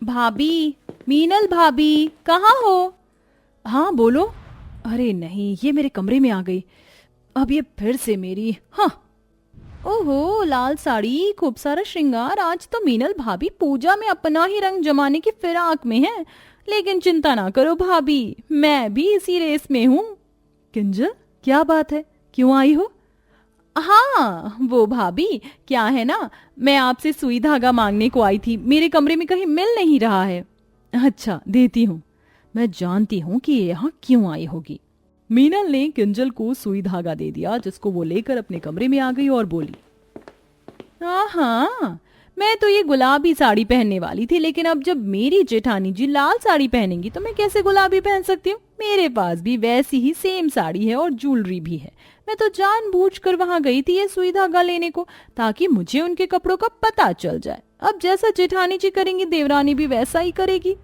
भाभी, मीनल भाभी, कहाँ हो? हाँ बोलो। अरे नहीं, ये मेरे कमरे में आ गई। अब ये फिर से मेरी। हाँ। ओहो, लाल साड़ी, खूब सारा श्रृंगार। आज तो मीनल भाभी पूजा में अपना ही रंग जमाने की फिराक में है। लेकिन चिंता ना करो भाभी, मैं भी इसी रेस में हूँ। किंजल, क्या बात है, क्यों आई हो? हाँ वो भाभी, क्या है ना, मैं आपसे सुई धागा मांगने को आई थी। मेरे कमरे में कहीं मिल नहीं रहा है। अच्छा, देती हूँ। मैं जानती हूँ कि ये यहाँ क्यों आई होगी। मीनल ने किंजल को सुई धागा दे दिया, जिसको वो लेकर अपने कमरे में आ गई और बोली, हाँ हाँ, मैं तो ये गुलाबी साड़ी पहनने वाली थी, लेकिन अब जब मेरी जेठानी जी लाल साड़ी पहनेंगी तो मैं कैसे गुलाबी पहन सकती हूँ। मेरे पास भी वैसी ही सेम साड़ी है और ज्वेलरी भी है। मैं तो जानबूझकर वहां गई थी ये सुई धागा लेने को, ताकि मुझे उनके कपड़ों का पता चल जाए। अब जैसा जेठानी जी करेंगी, देवरानी भी वैसा ही करेगी।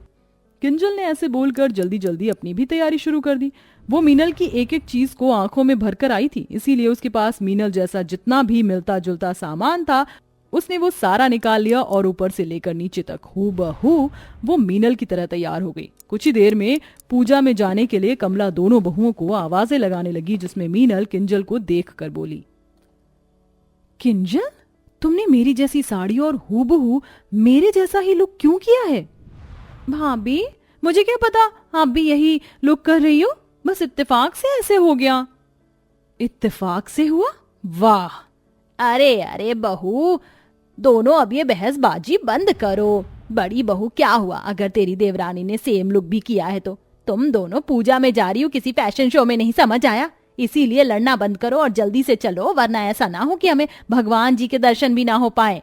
किंजल ने ऐसे बोलकर जल्दी जल्दी अपनी भी तैयारी शुरू कर दी। वो मीनल की एक एक चीज को आंखों में भरकर आई थी, इसीलिए उसके पास मीनल जैसा जितना भी मिलता जुलता सामान था उसने वो सारा निकाल लिया और ऊपर से लेकर नीचे तक हूबहू वो मीनल की तरह तैयार हो गई। कुछ ही देर में पूजा में जाने के लिए कमला दोनों बहुओं को आवाजें लगाने लगी, जिसमें मीनल किंजल को देखकर बोली, किंजल, तुमने मेरी जैसी साड़ी और हूबहू मेरे जैसा ही लुक क्यों किया है? भाभी, मुझे क्या पता आप भी यही लुक कर रही हो, बस इत्तेफाक से ऐसे हो गया। इत्तेफाक से हुआ? वाह। अरे अरे बहू, दोनों अब ये बहसबाजी बंद करो। बड़ी बहू, क्या हुआ अगर तेरी देवरानी ने सेम लुक भी किया है तो? तुम दोनों पूजा में जा रही हो, किसी फैशन शो में नहीं, समझ आया? इसीलिए लड़ना बंद करो और जल्दी से चलो, वरना ऐसा ना हो कि हमें भगवान जी के दर्शन भी ना हो पाए।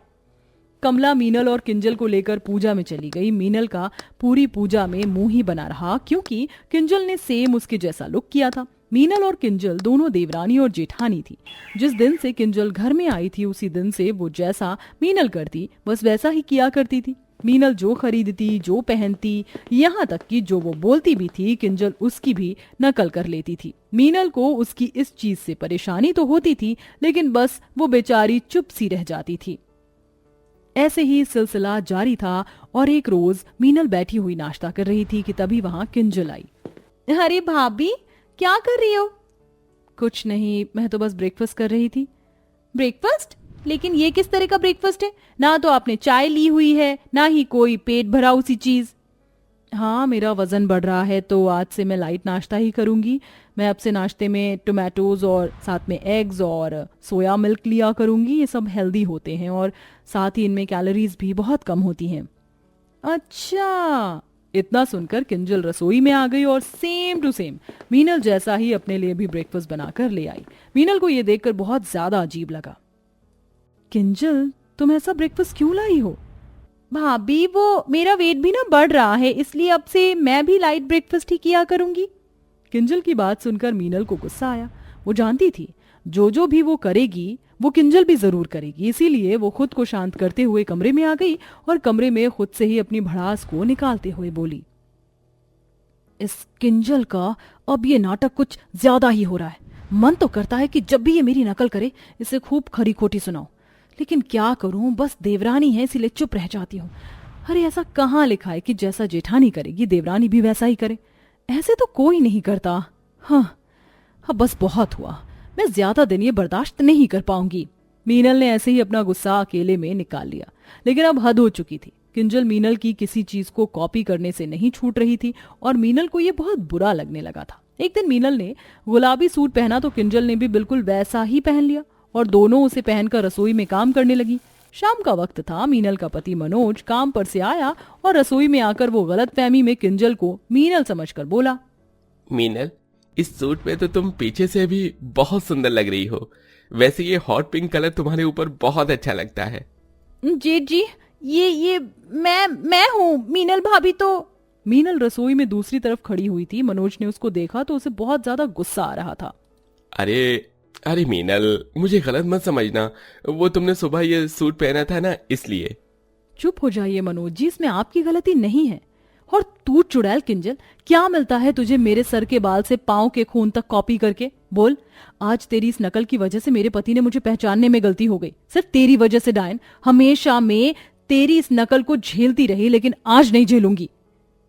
कमला मीनल और किंजल को लेकर पूजा में चली गई। मीनल का पूरी पूजा में मुंह ही बना रहा, क्योंकि किंजल ने सेम उसके जैसा लुक किया था। मीनल और किंजल दोनों देवरानी और जेठानी थी। जिस दिन से किंजल घर में आई थी, उसी दिन से वो जैसा मीनल करती बस वैसा ही किया करती थी। मीनल जो खरीदती, जो पहनती, यहाँ तक कि जो वो बोलती भी थी, किंजल उसकी भी नकल कर लेती थी। मीनल को उसकी इस चीज से परेशानी तो होती थी, लेकिन बस वो बेचारी चुप सी रह जाती थी। ऐसे ही सिलसिला जारी था और एक रोज मीनल बैठी हुई नाश्ता कर रही थी कि तभी वहां किंजल आई। अरे भाभी, क्या कर रही हो? कुछ नहीं, मैं तो बस ब्रेकफास्ट कर रही थी। ब्रेकफास्ट? लेकिन ये किस तरह का ब्रेकफास्ट है? ना तो आपने चाय ली हुई है, ना ही कोई पेट भरा उसी चीज। हाँ, मेरा वजन बढ़ रहा है तो आज से मैं लाइट नाश्ता ही करूंगी। मैं अब से नाश्ते में टोमेटोज और साथ में एग्स और सोया मिल्क लिया करूंगी। ये सब हेल्दी होते हैं और साथ ही इनमें कैलोरीज भी बहुत कम होती हैं। अच्छा। इतना सुनकर किंजल रसोई में आ गई और सेम टू सेम मीनल जैसा ही अपने लिए भी ब्रेकफास्ट बनाकर ले आई। मीनल को यह देखकर बहुत ज्यादा अजीब लगा। किंजल, तुम ऐसा ब्रेकफास्ट क्यों लाई हो? भाभी, वो मेरा वेट भी ना बढ़ रहा है, इसलिए अब से मैं भी लाइट ब्रेकफास्ट ही किया करूंगी। किंजल की बात सुनकर मीनल को गुस्सा आया। वो जानती थी जो भी वो करेगी वो किंजल भी जरूर करेगी, इसीलिए वो खुद को शांत करते हुए कमरे में आ गई और कमरे में खुद से ही अपनी भड़ास को निकालते हुए बोली, इस किंजल का अब ये नाटक कुछ ज्यादा ही हो रहा है। मन तो करता है कि जब भी ये मेरी नकल करे इसे खूब खरी खोटी सुनाओ, लेकिन क्या करूं, बस देवरानी है इसीलिए चुप रह जाती हूँ। अरे ऐसा कहाँ लिखा है कि जैसा जेठानी करेगी देवरानी भी वैसा ही करे? ऐसे तो कोई नहीं करता। हाँ, अब बस बहुत हुआ, मैं ज्यादा दिन ये बर्दाश्त नहीं कर पाऊंगी। मीनल ने ऐसे ही अपना गुस्सा अकेले में निकाल लिया, लेकिन अब हद हो चुकी थी। किंजल मीनल की किसी चीज को कॉपी करने से नहीं छूट रही थी और मीनल को ये बहुत बुरा लगने लगा था। एक दिन मीनल ने गुलाबी सूट पहना तो किंजल ने भी बिल्कुल वैसा ही पहन लिया और दोनों उसे पहनकर रसोई में काम करने लगी। शाम का वक्त था। मीनल का पति मनोज काम पर से आया और रसोई में आकर वो गलतफहमी में किंजल को मीनल समझकर बोला, मीनल, इस सूट में तो तुम पीछे से भी बहुत सुंदर लग रही हो। वैसे ये हॉट पिंक कलर तुम्हारे ऊपर बहुत अच्छा लगता है। जी जी, ये मैं हूँ मीनल भाभी। तो मीनल रसोई में दूसरी तरफ खड़ी हुई थी। मनोज ने उसको देखा तो उसे बहुत ज्यादा गुस्सा आ रहा था। अरे अरे मीनल, मुझे गलत मत समझना, वो तुमने सुबह ये सूट पहना था ना, इसलिए। चुप हो जाइए मनोज जी, इसमें आपकी गलती नहीं है। और तू चुड़ैल किंजल, क्या मिलता है तुझे मेरे सर के बाल से पांव के खून तक कॉपी करके? बोल, आज तेरी इस नकल की वजह से मेरे पति ने मुझे पहचानने में गलती हो गई। सिर्फ तेरी वजह से डायन, हमेशा में तेरी इस नकल को झेलती रही, लेकिन आज नहीं झेलूंगी।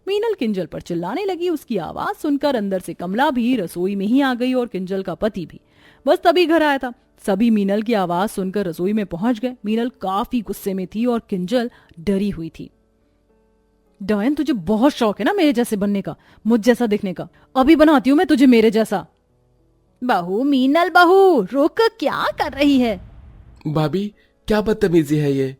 मीनल किंजल पर चिल्लाने लगी। उसकी आवाज सुनकर अंदर से कमला भी रसोई में ही आ गई और किंजल का पति भी बस तभी घर आया था। सभी मीनल की आवाज सुनकर रसोई में पहुंच गए। मीनल काफी गुस्से में थी और किंजल डरी हुई थी। डायन, तुझे बहुत शौक है ना मेरे जैसे बनने का, मुझ जैसा दिखने का। अभी बनाती हूँ मैं तुझे मेरे जैसा। बहू, मीनल बहू, रुक, क्या कर रही है? भाभी, क्या बदतमीजी है ये।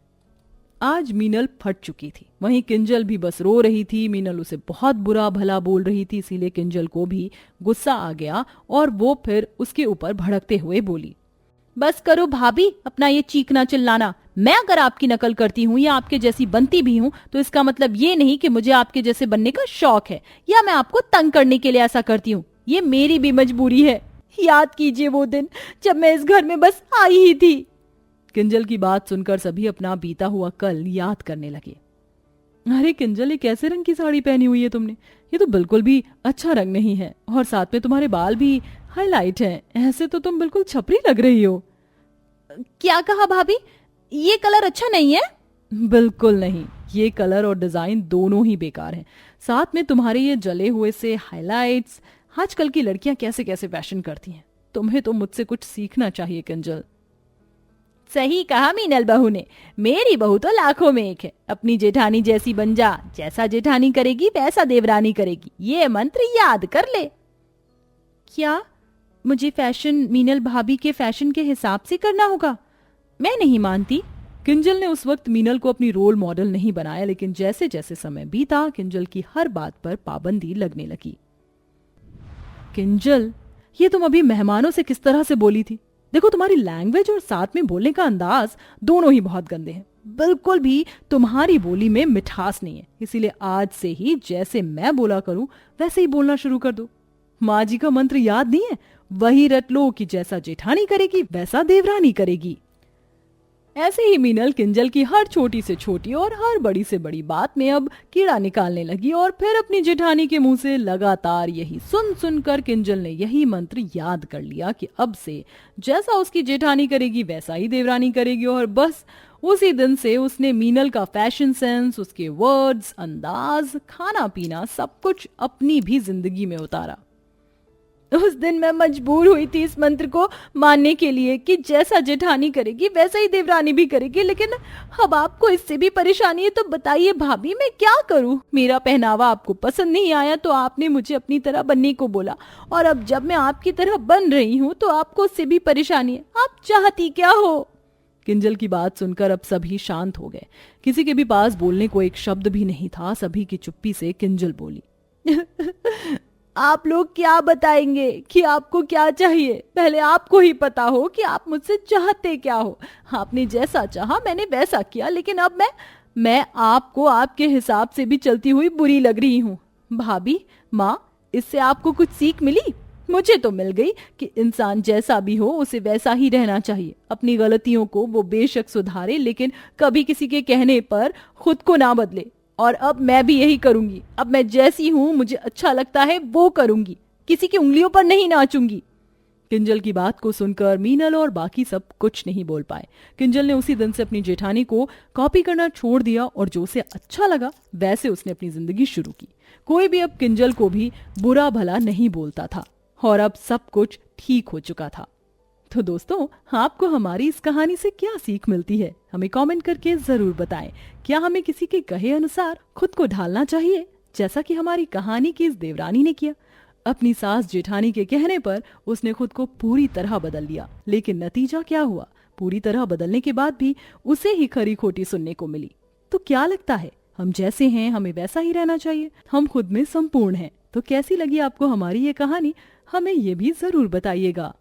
आज मीनल फट चुकी थी। वहीं किंजल भी बस रो रही थी। मीनल उसे बहुत बुरा भला बोल रही थी, इसीलिए किंजल को भी गुस्सा आ गया और वो फिर उसके ऊपर भड़कते हुए बोली, बस करो भाभी अपना ये चीखना चिल्लाना। मैं अगर आपकी नकल करती हूँ या आपके जैसी बनती भी हूँ तो इसका मतलब ये नहीं कि मुझे आपके जैसे बनने का शौक है या मैं आपको तंग करने के लिए ऐसा करती हूँ। ये मेरी भी मजबूरी है। याद कीजिए वो दिन जब मैं इस घर में बस आई ही थी। किंजल की बात सुनकर सभी अपना बीता हुआ कल याद करने लगे। अरे किंजल, ये कैसे रंग की साड़ी पहनी हुई है तुमने? ये तो बिल्कुल भी अच्छा रंग नहीं है और साथ में तुम्हारे बाल भी हाईलाइट हैं। ऐसे तो तुम बिल्कुल छपरी लग रही हो। क्या कहा भाभी? ये कलर अच्छा नहीं है? बिल्कुल नहीं, ये कलर और डिजाइन दोनों ही बेकार हैं। साथ में तुम्हारे ये जले हुए से हाईलाइट्स। आजकल की लड़कियां कैसे कैसे फैशन करती हैं। तुम्हें तो मुझसे कुछ सीखना चाहिए किंजल। सही कहा मीनल बहू ने। मेरी बहू तो लाखों में एक है। अपनी जेठानी जैसी बन जा। जैसा जेठानी करेगी वैसा देवरानी करेगी। ये मंत्र याद कर ले। क्या मुझे फैशन मीनल भाभी के फैशन के हिसाब से करना होगा? मैं नहीं मानती। किंजल ने उस वक्त मीनल को अपनी रोल मॉडल नहीं बनाया, लेकिन जैसे जैसे समय बीता किंजल की हर बात पर पाबंदी लगने लगी। किंजल, ये तुम अभी मेहमानों से किस तरह से बोली थी? देखो, तुम्हारी लैंग्वेज और साथ में बोलने का अंदाज दोनों ही बहुत गंदे हैं। बिल्कुल भी तुम्हारी बोली में मिठास नहीं है। इसीलिए आज से ही जैसे मैं बोला करूं वैसे ही बोलना शुरू कर दो। माँ जी का मंत्र याद नहीं है? वही रट लो कि जैसा जेठानी करेगी वैसा देवरानी करेगी। ऐसे ही मीनल किंजल की हर छोटी से छोटी और हर बड़ी से बड़ी बात में अब कीड़ा निकालने लगी और फिर अपनी जेठानी के मुंह से लगातार यही सुन सुनकर किंजल ने यही मंत्र याद कर लिया कि अब से जैसा उसकी जेठानी करेगी वैसा ही देवरानी करेगी। और बस उसी दिन से उसने मीनल का फैशन सेंस, उसके वर्ड्स, अंदाज, खाना पीना सब कुछ अपनी भी जिंदगी में उतारा। उस दिन मैं मजबूर हुई थी इस मंत्र को मानने के लिए कि जैसा जेठानी करेगी वैसा ही देवरानी भी करेगी, लेकिन अब आपको इससे भी परेशानी है तो बताइए भाभी मैं क्या करूं? मेरा पहनावा आपको पसंद नहीं आया तो आपने मुझे अपनी तरह बनने को बोला, और अब जब मैं आपकी तरह बन रही हूं तो आपको उससे भी परेशानी है। आप चाहती क्या हो? किंजल की बात सुनकर अब सभी शांत हो गए। किसी के भी पास बोलने को एक शब्द भी नहीं था। सभी की चुप्पी से किंजल बोली, आप लोग क्या बताएंगे कि आपको क्या चाहिए? पहले आपको ही पता हो कि आप मुझसे चाहते क्या हो। आपने जैसा चाहा मैंने वैसा किया, लेकिन अब मैं आपको आपके हिसाब से भी चलती हुई बुरी लग रही हूँ। भाभी, माँ, इससे आपको कुछ सीख मिली? मुझे तो मिल गई कि इंसान जैसा भी हो उसे वैसा ही रहना चाहिए। अपनी गलतियों को वो बेशक सुधारे, लेकिन कभी किसी के कहने पर खुद को ना बदले। और अब मैं भी यही करूंगी। अब मैं जैसी हूं, मुझे अच्छा लगता है वो करूंगी। किसी की उंगलियों पर नहीं नाचूंगी। किंजल की बात को सुनकर मीनल और बाकी सब कुछ नहीं बोल पाए। किंजल ने उसी दिन से अपनी जेठानी को कॉपी करना छोड़ दिया और जो उसे अच्छा लगा वैसे उसने अपनी जिंदगी शुरू की। कोई भी अब किंजल को भी बुरा भला नहीं बोलता था और अब सब कुछ ठीक हो चुका था। तो दोस्तों, आपको हमारी इस कहानी से क्या सीख मिलती है? हमें कमेंट करके जरूर बताएं। क्या हमें किसी के कहे अनुसार खुद को ढालना चाहिए, जैसा कि हमारी कहानी की इस देवरानी ने किया? अपनी सास जेठानी के कहने पर उसने खुद को पूरी तरह बदल लिया, लेकिन नतीजा क्या हुआ? पूरी तरह बदलने के बाद भी उसे ही खरी खोटी सुनने को मिली। तो क्या लगता है, हम जैसे हैं हमें वैसा ही रहना चाहिए? हम खुद में संपूर्ण हैं। तो कैसी लगी आपको हमारी ये कहानी? हमें ये भी जरूर बताइएगा।